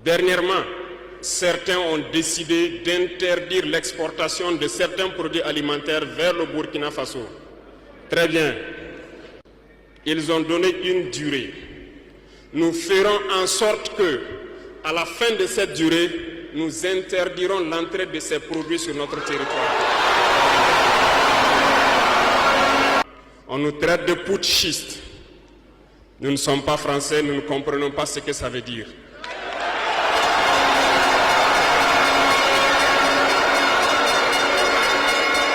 Dernièrement, certains ont décidé d'interdire l'exportation de certains produits alimentaires vers le Burkina Faso. Très bien. Ils ont donné une durée. Nous ferons en sorte que, à la fin de cette durée, nous interdirons l'entrée de ces produits sur notre territoire. On nous traite de putschistes. Nous ne sommes pas français, nous ne comprenons pas ce que ça veut dire.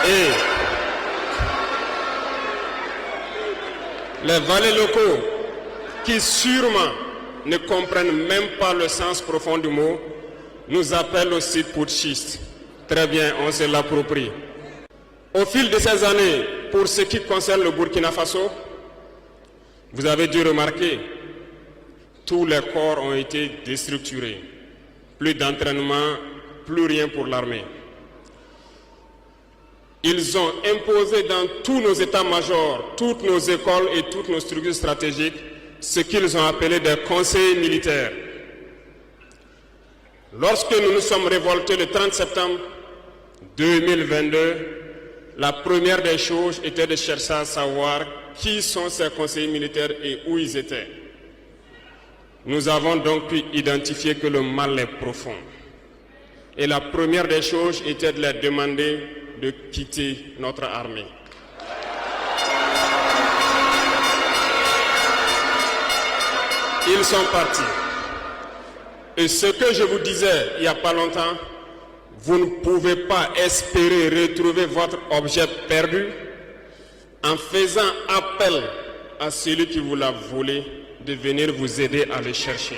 Et les valets locaux, qui sûrement ne comprennent même pas le sens profond du mot, nous appellent aussi putschistes. Très bien, on se l'approprie. Au fil de ces années, pour ce qui concerne le Burkina Faso, vous avez dû remarquer, tous les corps ont été déstructurés. Plus d'entraînement, plus rien pour l'armée. Ils ont imposé dans tous nos états-majors, toutes nos écoles et toutes nos structures stratégiques ce qu'ils ont appelé des conseils militaires. Lorsque nous nous sommes révoltés le 30 septembre 2022, la première des choses était de chercher à savoir qui sont ces conseillers militaires et où ils étaient. Nous avons donc pu identifier que le mal est profond. Et la première des choses était de leur demander de quitter notre armée. Ils sont partis. Et ce que je vous disais il n'y a pas longtemps, vous ne pouvez pas espérer retrouver votre objet perdu en faisant appel à celui qui vous l'a volé de venir vous aider à le chercher.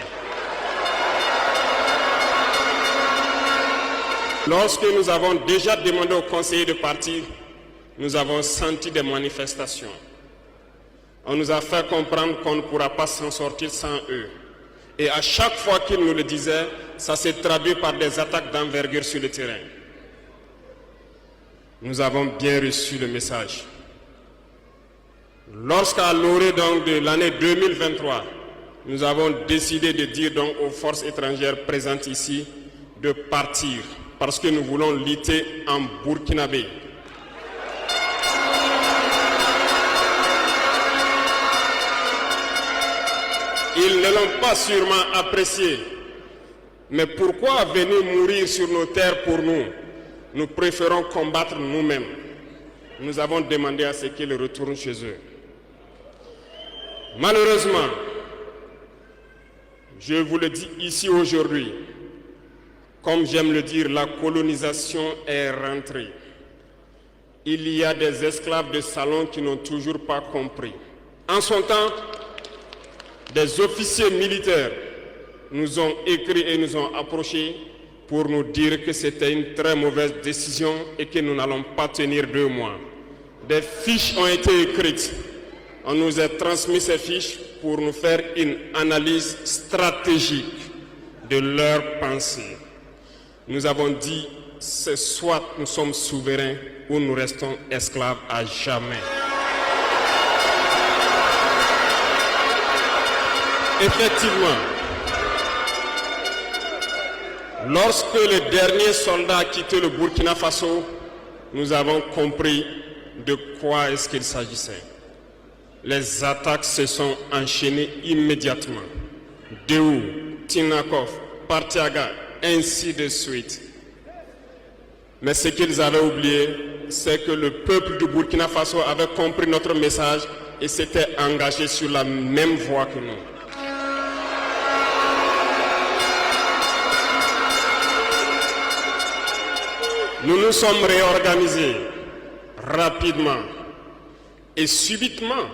Lorsque nous avons déjà demandé aux conseillers de partir, nous avons senti des manifestations. On nous a fait comprendre qu'on ne pourra pas s'en sortir sans eux. Et à chaque fois qu'ils nous le disaient, ça s'est traduit par des attaques d'envergure sur le terrain. Nous avons bien reçu le message. Lorsqu'à l'orée donc de l'année 2023, nous avons décidé de dire donc aux forces étrangères présentes ici de partir parce que nous voulons lutter en burkinabé. Ils ne l'ont pas sûrement apprécié. Mais pourquoi venir mourir sur nos terres pour nous? Nous préférons combattre nous-mêmes. Nous avons demandé à ce qu'ils retournent chez eux. Malheureusement, je vous le dis ici aujourd'hui, comme j'aime le dire, la colonisation est rentrée. Il y a des esclaves de salon qui n'ont toujours pas compris. En son temps, des officiers militaires nous ont écrit et nous ont approchés pour nous dire que c'était une très mauvaise décision et que nous n'allons pas tenir 2 mois. Des fiches ont été écrites. On nous a transmis ces fiches pour nous faire une analyse stratégique de leurs pensées. Nous avons dit, c'est soit nous sommes souverains ou nous restons esclaves à jamais. Effectivement, lorsque le dernier soldat a quitté le Burkina Faso, nous avons compris de quoi est-ce qu'il s'agissait. Les attaques se sont enchaînées immédiatement. Déou, Tinakov, Partiaga, ainsi de suite. Mais ce qu'ils avaient oublié, c'est que le peuple du Burkina Faso avait compris notre message et s'était engagé sur la même voie que nous. Nous nous sommes réorganisés rapidement et subitement,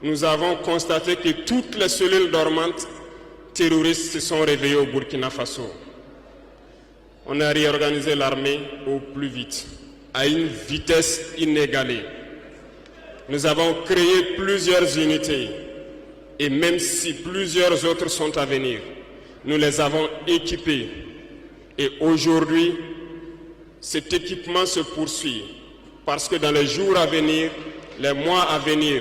nous avons constaté que toutes les cellules dormantes terroristes se sont réveillées au Burkina Faso. On a réorganisé l'armée au plus vite, à une vitesse inégalée. Nous avons créé plusieurs unités et même si plusieurs autres sont à venir, nous les avons équipées. Et aujourd'hui, cet équipement se poursuit parce que dans les jours à venir, les mois à venir,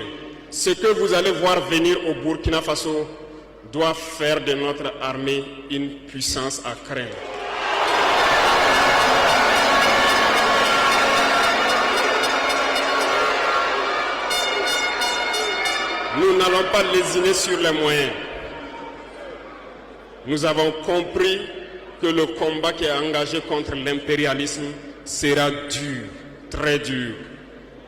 ce que vous allez voir venir au Burkina Faso doit faire de notre armée une puissance à craindre. Nous n'allons pas lésiner sur les moyens. Nous avons compris que le combat qui est engagé contre l'impérialisme sera dur, très dur.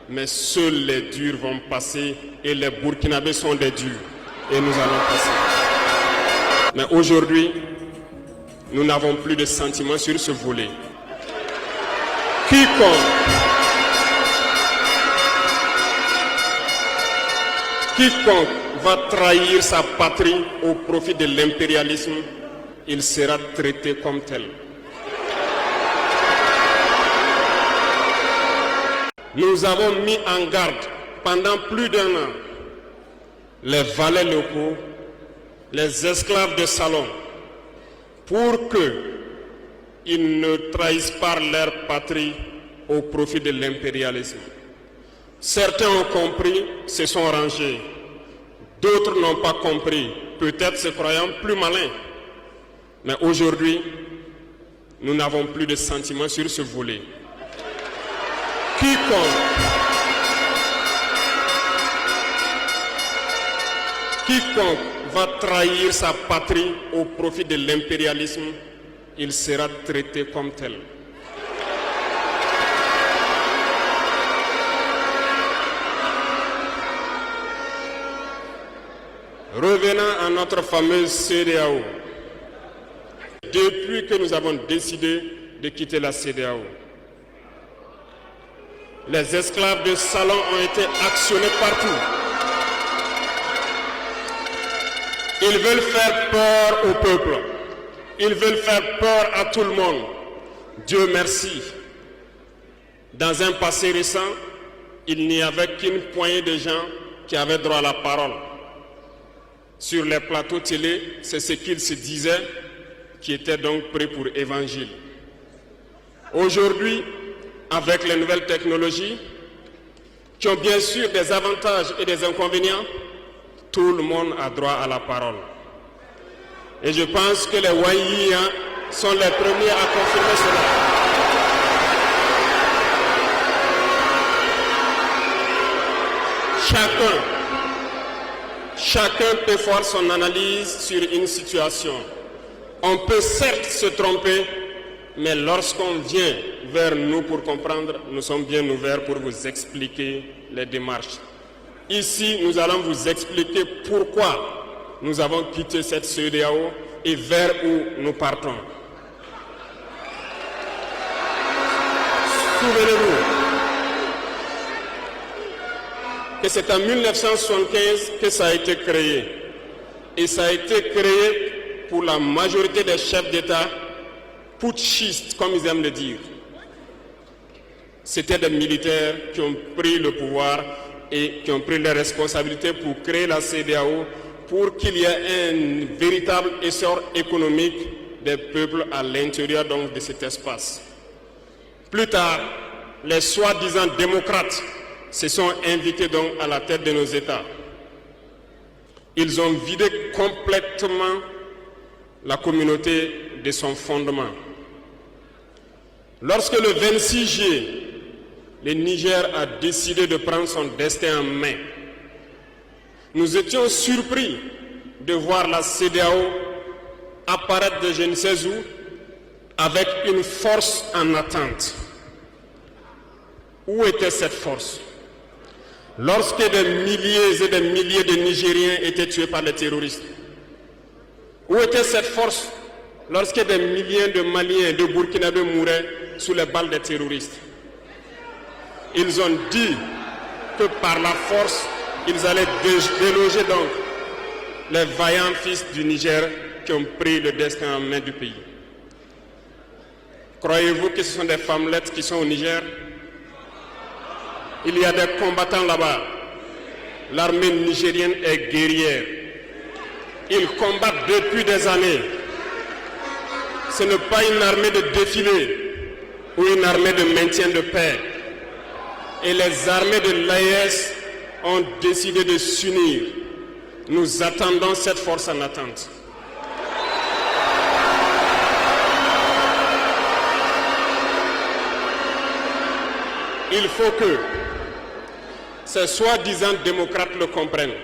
Mais seuls les durs vont passer et les Burkinabés sont des durs. Et nous allons passer. Mais aujourd'hui, nous n'avons plus de sentiments sur ce volet. Quiconque va trahir sa patrie au profit de l'impérialisme, il sera traité comme tel. Nous avons mis en garde pendant plus d'1 an les valets locaux, les esclaves de salon, pour qu'ils ne trahissent pas leur patrie au profit de l'impérialisme. Certains ont compris, se sont rangés. D'autres n'ont pas compris, peut-être se croyant plus malins. Mais aujourd'hui, nous n'avons plus de sentiments sur ce volet. Quiconque va trahir sa patrie au profit de l'impérialisme, il sera traité comme tel. Revenant à notre fameuse CEDEAO. Depuis que nous avons décidé de quitter la CEDEAO, les esclaves de salon ont été actionnés partout. Ils veulent faire peur au peuple. Ils veulent faire peur à tout le monde. Dieu merci. Dans un passé récent, il n'y avait qu'une poignée de gens qui avaient droit à la parole. Sur les plateaux télé, c'est ce qu'ils se disaient, qui étaient donc prêts pour évangile. Aujourd'hui, avec les nouvelles technologies, qui ont bien sûr des avantages et des inconvénients, tout le monde a droit à la parole. Et je pense que les Wanyis sont les premiers à confirmer cela. Chacun peut faire son analyse sur une situation. On peut certes se tromper, mais lorsqu'on vient vers nous pour comprendre, nous sommes bien ouverts pour vous expliquer les démarches. Ici, nous allons vous expliquer pourquoi nous avons quitté cette CEDEAO et vers où nous partons. Souvenez-vous que c'est en 1975 que ça a été créé. Et ça a été créé pour la majorité des chefs d'État putschistes, comme ils aiment le dire. C'était des militaires qui ont pris le pouvoir et qui ont pris les responsabilités pour créer la CEDEAO, pour qu'il y ait un véritable essor économique des peuples à l'intérieur donc de cet espace. Plus tard, les soi-disant démocrates se sont invités donc à la tête de nos États. Ils ont vidé complètement la communauté de son fondement. Lorsque le 26 juillet, le Niger a décidé de prendre son destin en main, nous étions surpris de voir la CEDEAO apparaître de je ne sais où avec une force en attente. Où était cette force? Lorsque des milliers et des milliers de Nigériens étaient tués par les terroristes, où était cette force lorsque des milliers de Maliens et de Burkinabés mouraient sous les balles des terroristes? Ils ont dit que par la force, ils allaient déloger donc les vaillants fils du Niger qui ont pris le destin en main du pays. Croyez-vous que ce sont des femmelettes qui sont au Niger? Il y a des combattants là-bas. L'armée nigérienne est guerrière. Ils combattent depuis des années. Ce n'est pas une armée de défilé ou une armée de maintien de paix. Et les armées de l'AES ont décidé de s'unir Nous attendons cette force en attente. Il faut que ces soi-disant démocrates le comprennent.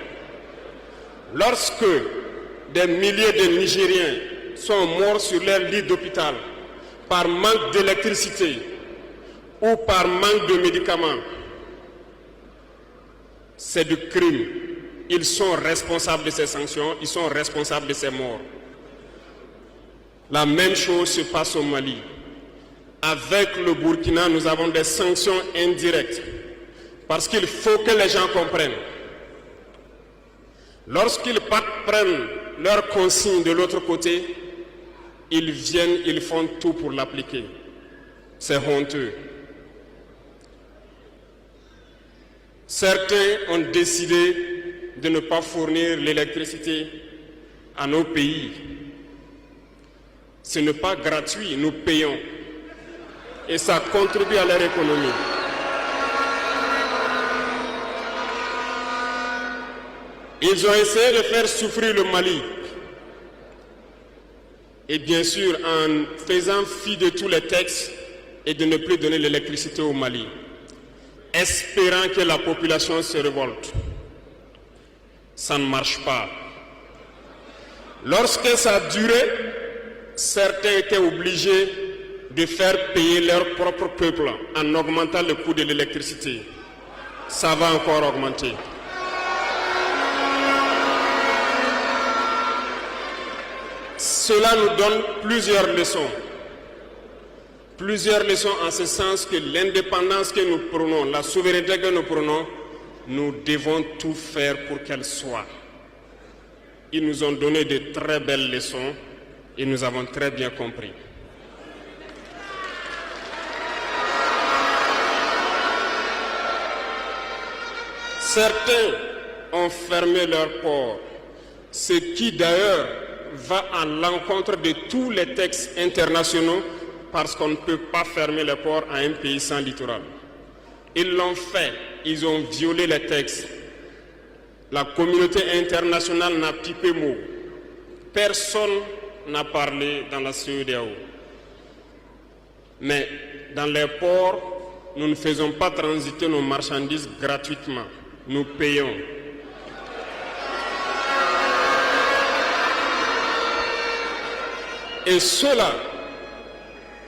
Lorsque des milliers de Nigériens sont morts sur leur lit d'hôpital par manque d'électricité ou par manque de médicaments, c'est du crime. Ils sont responsables de ces sanctions, ils sont responsables de ces morts. La même chose se passe au Mali. Avec le Burkina, nous avons des sanctions indirectes. Parce qu'il faut que les gens comprennent. Lorsqu'ils prennent leurs consignes de l'autre côté, ils viennent, ils font tout pour l'appliquer. C'est honteux. Certains ont décidé de ne pas fournir l'électricité à nos pays. Ce n'est pas gratuit, nous payons. Et ça contribue à leur économie. Ils ont essayé de faire souffrir le Mali. Et bien sûr, en faisant fi de tous les textes et de ne plus donner l'électricité au Mali, espérant que la population se révolte. Ça ne marche pas. Lorsque ça a duré, certains étaient obligés de faire payer leur propre peuple en augmentant le coût de l'électricité. Ça va encore augmenter. Cela nous donne plusieurs leçons. Plusieurs leçons en ce sens que l'indépendance que nous prenons, la souveraineté que nous prenons, nous devons tout faire pour qu'elle soit. Ils nous ont donné de très belles leçons et nous avons très bien compris. Certains ont fermé leurs ports, ce qui d'ailleurs va à l'encontre de tous les textes internationaux parce qu'on ne peut pas fermer les ports à un pays sans littoral. Ils l'ont fait, ils ont violé les textes. La communauté internationale n'a pipé mot. Personne n'a parlé dans la CEDEAO. Mais dans les ports, nous ne faisons pas transiter nos marchandises gratuitement. Nous payons. Et ceux-là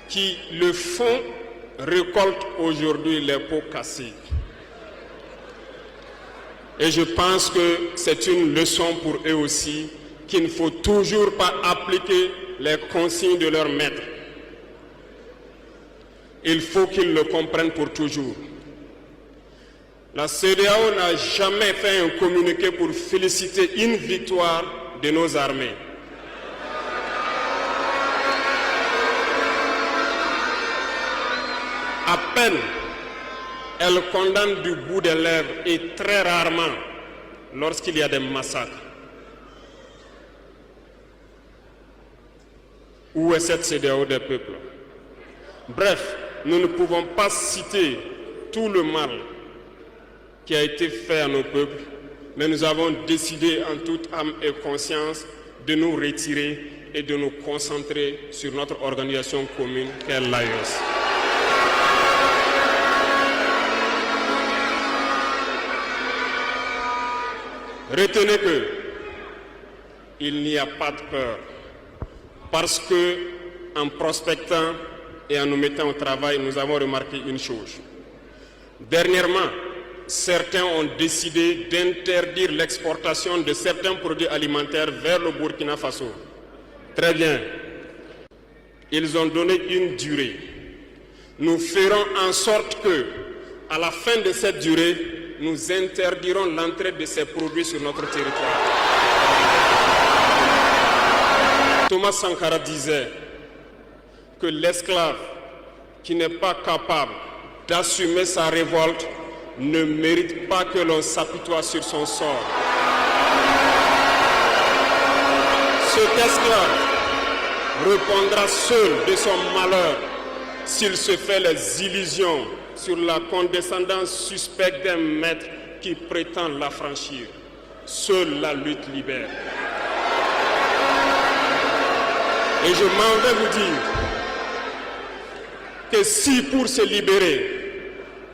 qui le font récoltent aujourd'hui les pots cassés. Et je pense que c'est une leçon pour eux aussi qu'il ne faut toujours pas appliquer les consignes de leur maître. Il faut qu'ils le comprennent pour toujours. La CEDEAO n'a jamais fait un communiqué pour féliciter une victoire de nos armées. À peine, elle condamne du bout des lèvres et très rarement lorsqu'il y a des massacres. Où est cette CEDEAO des peuples? Bref, nous ne pouvons pas citer tout le mal qui a été fait à nos peuples, mais nous avons décidé en toute âme et conscience de nous retirer et de nous concentrer sur notre organisation commune qu'est l'AES. Retenez que il n'y a pas de peur, parce que en prospectant et en nous mettant au travail, nous avons remarqué une chose. Dernièrement, certains ont décidé d'interdire l'exportation de certains produits alimentaires vers le Burkina Faso. Très bien. Ils ont donné une durée. Nous ferons en sorte que, à la fin de cette durée, nous interdirons l'entrée de ces produits sur notre territoire. Thomas Sankara disait que l'esclave qui n'est pas capable d'assumer sa révolte ne mérite pas que l'on s'apitoie sur son sort. Cet esclave répondra seul de son malheur s'il se fait les illusions sur la condescendance suspecte d'un maître qui prétend l'affranchir. Seule la lutte libère. Et je m'en vais vous dire que si pour se libérer,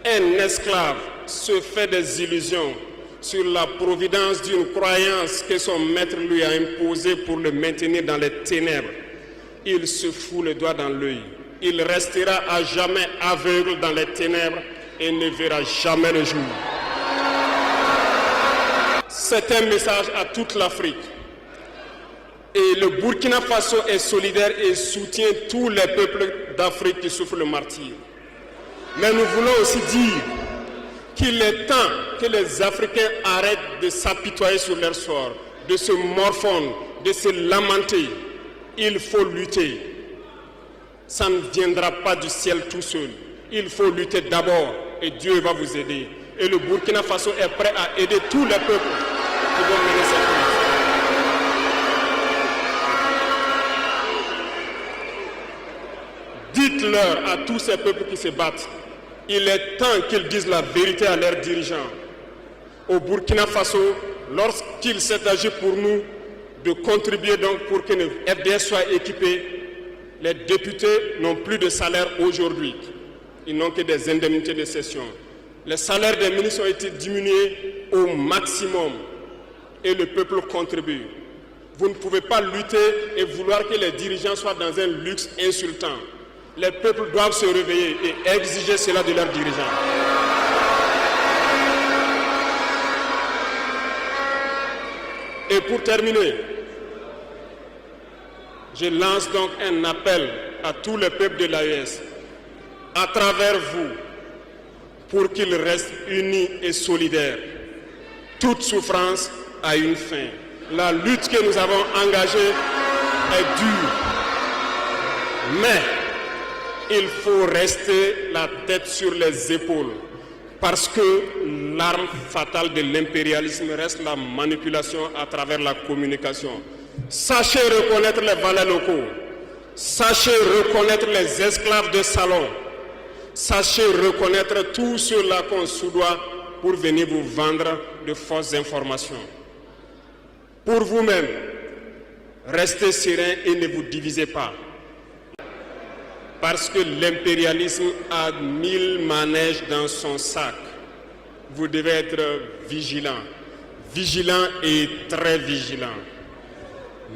un esclave se fait des illusions sur la providence d'une croyance que son maître lui a imposée pour le maintenir dans les ténèbres, il se fout le doigt dans l'œil. Il restera à jamais aveugle dans les ténèbres et ne verra jamais le jour. C'est un message à toute l'Afrique. Et le Burkina Faso est solidaire et soutient tous les peuples d'Afrique qui souffrent le martyre. Mais nous voulons aussi dire qu'il est temps que les Africains arrêtent de s'apitoyer sur leur sort, de se morfondre, de se lamenter. Il faut lutter. Ça ne viendra pas du ciel tout seul. Il faut lutter d'abord et Dieu va vous aider. Et le Burkina Faso est prêt à aider tous les peuples qui vont mener cette lutte. Dites-leur à tous ces peuples qui se battent, il est temps qu'ils disent la vérité à leurs dirigeants. Au Burkina Faso, lorsqu'il s'est agi pour nous de contribuer donc pour que le FDS soit équipé, les députés n'ont plus de salaire aujourd'hui. Ils n'ont que des indemnités de session. Les salaires des ministres ont été diminués au maximum et le peuple contribue. Vous ne pouvez pas lutter et vouloir que les dirigeants soient dans un luxe insultant. Les peuples doivent se réveiller et exiger cela de leurs dirigeants. Et pour terminer, je lance donc un appel à tous les peuples de l'AES, à travers vous, pour qu'ils restent unis et solidaires. Toute souffrance a une fin. La lutte que nous avons engagée est dure, mais il faut rester la tête sur les épaules, parce que l'arme fatale de l'impérialisme reste la manipulation à travers la communication. Sachez reconnaître les valeurs locaux, sachez reconnaître les esclaves de salon, sachez reconnaître tout ceux-là qu'on soudoie pour venir vous vendre de fausses informations. Pour vous-même, restez serein et ne vous divisez pas. Parce que l'impérialisme a 1000 manèges dans son sac. Vous devez être vigilant, vigilant et très vigilant.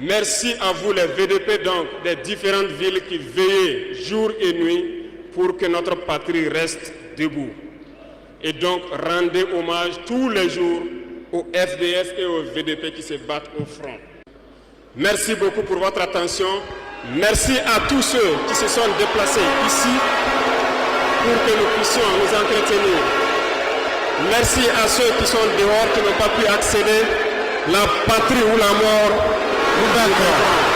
Merci à vous les VDP donc des différentes villes qui veillent jour et nuit pour que notre patrie reste debout. Et donc rendez hommage tous les jours aux FDS et aux VDP qui se battent au front. Merci beaucoup pour votre attention. Merci à tous ceux qui se sont déplacés ici pour que nous puissions nous entretenir. Merci à ceux qui sont dehors, qui n'ont pas pu accéder. La patrie ou la mort, nous d'accord.